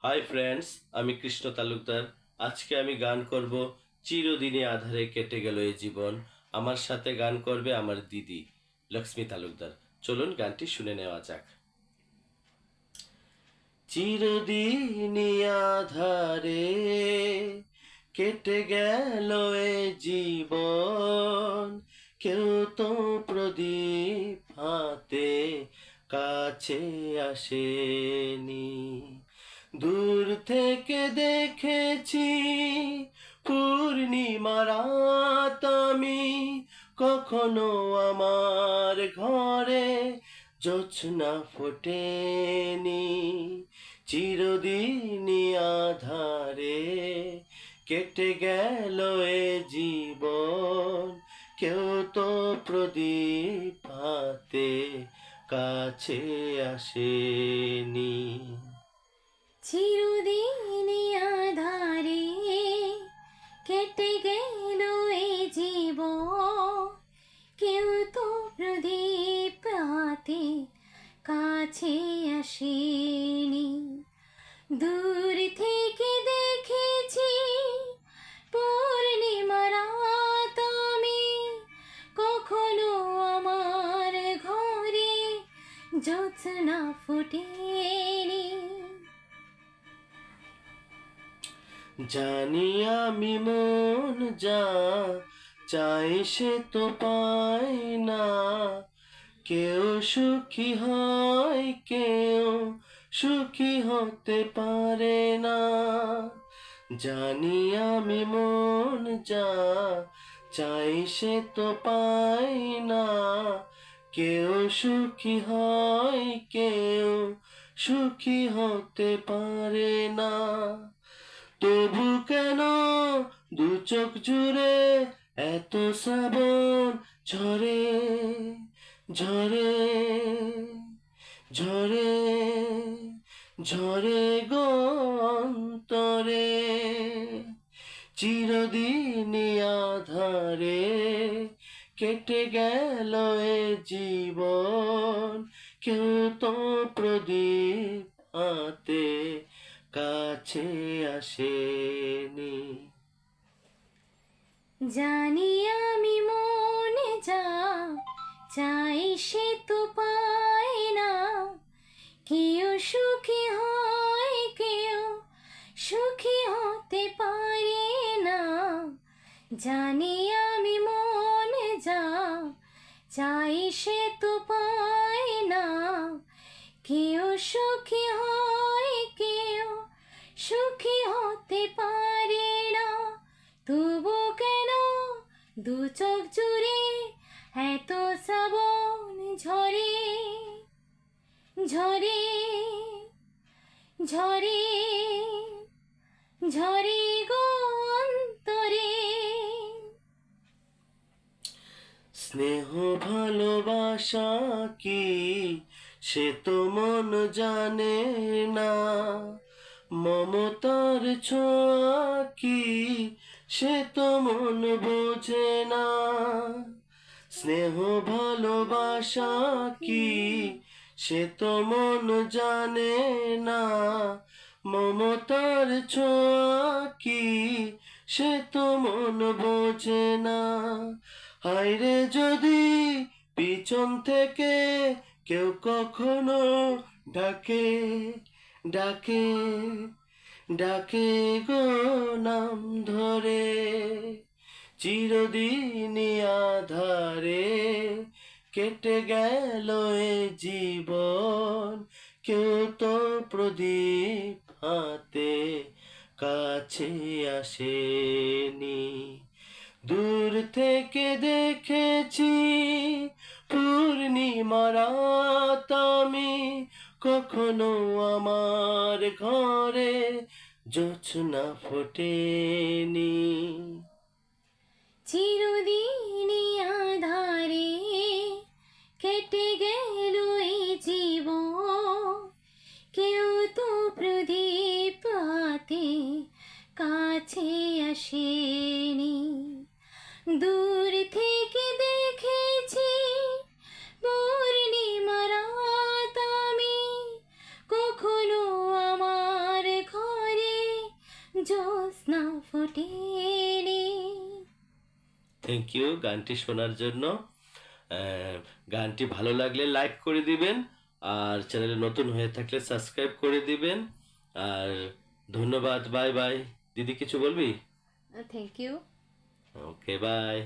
Hi friends, আমি কৃষ্ণ তালুকদার। আজকে আমি গান করব চিরদিনই আধারে কেটে গেল এই জীবন। আমার সাথে গান করবে আমার দিদি লক্ষ্মী তালুকদার। চলুন গানটি শুনে নেওয়া যাক। চিরদিনই আধারে কেটে গেল এ জীবন, কেউ তো প্রদীপ হাতে কাছে আসেনি। দূর থেকে দেখেছি পূর্ণিমা রাত আমি, কখনো আমার ঘরে জোছনা ফোটেনি। চিরদিনই আধারে কেটে গেল এ জীবন, কেউ তো প্রদীপ হাতে কাছে আসেনি। চিরদিনই আধারে কেটে গেল এ জীবন, কেউ তো প্রদীপ হাতে কাছে আসেনি। দূর থেকে দেখেছি পূর্ণিমা রাত আমি, কখনো আমার ঘরে জ্যোৎস্না ফোটেনি। জানি আমি মন যা চাই সে তো পাই না, কেউ সুখী হয় কেউ সুখী হতে পারে না। জানি আমি মন যা চাই সে তো পাই না, কেউ সুখী হয় কেউ সুখী হতে পারে না। তবু কেন দু চোখ জুড়ে এত শ্রাবণ ঝরে ঝরে ঝরে ঝরে গো অন্তরে। চিরদিনই আধারে কেটে গেল এ জীবন, কেউ তো প্রদীপ হাতে কাছে আসেনি। জানি আমি মনে যা চাই সে তো পায় না, কেউ সুখী হয় কেউ সুখী হতে পারে না। জানি আমি মনে যা চাই সে তো পায় না, কেউ সুখী হয় কেউ সুখী হতে পারে না। তবু কেন দু চোখ জুড়ে এত শ্রাবণ ঝরে ঝরে ঝরে ঝরে গো অন্তরে। স্নেহ ভালোবাসা কি সে তো মন জানে না, মমতার ছোঁয়া কি সে তো মন বোঝে না। স্নেহ ভালোবাসা কি সে তো মন জানে না, মমতার ছোঁয়া কি সে তো মন বোঝে না। হায়রে যদি পিছন থেকে কেউ কখনো ডাকে ডাকে ডাকে গো নাম ধরে, চিরদিনই আধারে কেটে গেল এ জীবন, কেউ তো প্রদীপ হাতে কাছে আসেনি। দূর থেকে দেখেছি পূর্ণিমা রাত আমি, কখনো আমার ঘরে জোছনা ফোটেনি। চিরদিনই আধারে কেটে গেল এই জীবন, কেউ তো প্রদীপ হাতে কাছে আসেনি। দূর থেকে দেখেছি পূর্ণিমা রাত আমি, কখনো আমার ঘরে কাটেনি। থ্যাংক ইউ গানটি শোনার জন্য। গানটি ভালো লাগলে লাইক করে দিবেন, আর চ্যানেলে নতুন হয়ে থাকলে সাবস্ক্রাইব করে দিবেন। আর ধন্যবাদ, বাই বাই। দিদি কিছু বলবি? Thank you. Okay, by.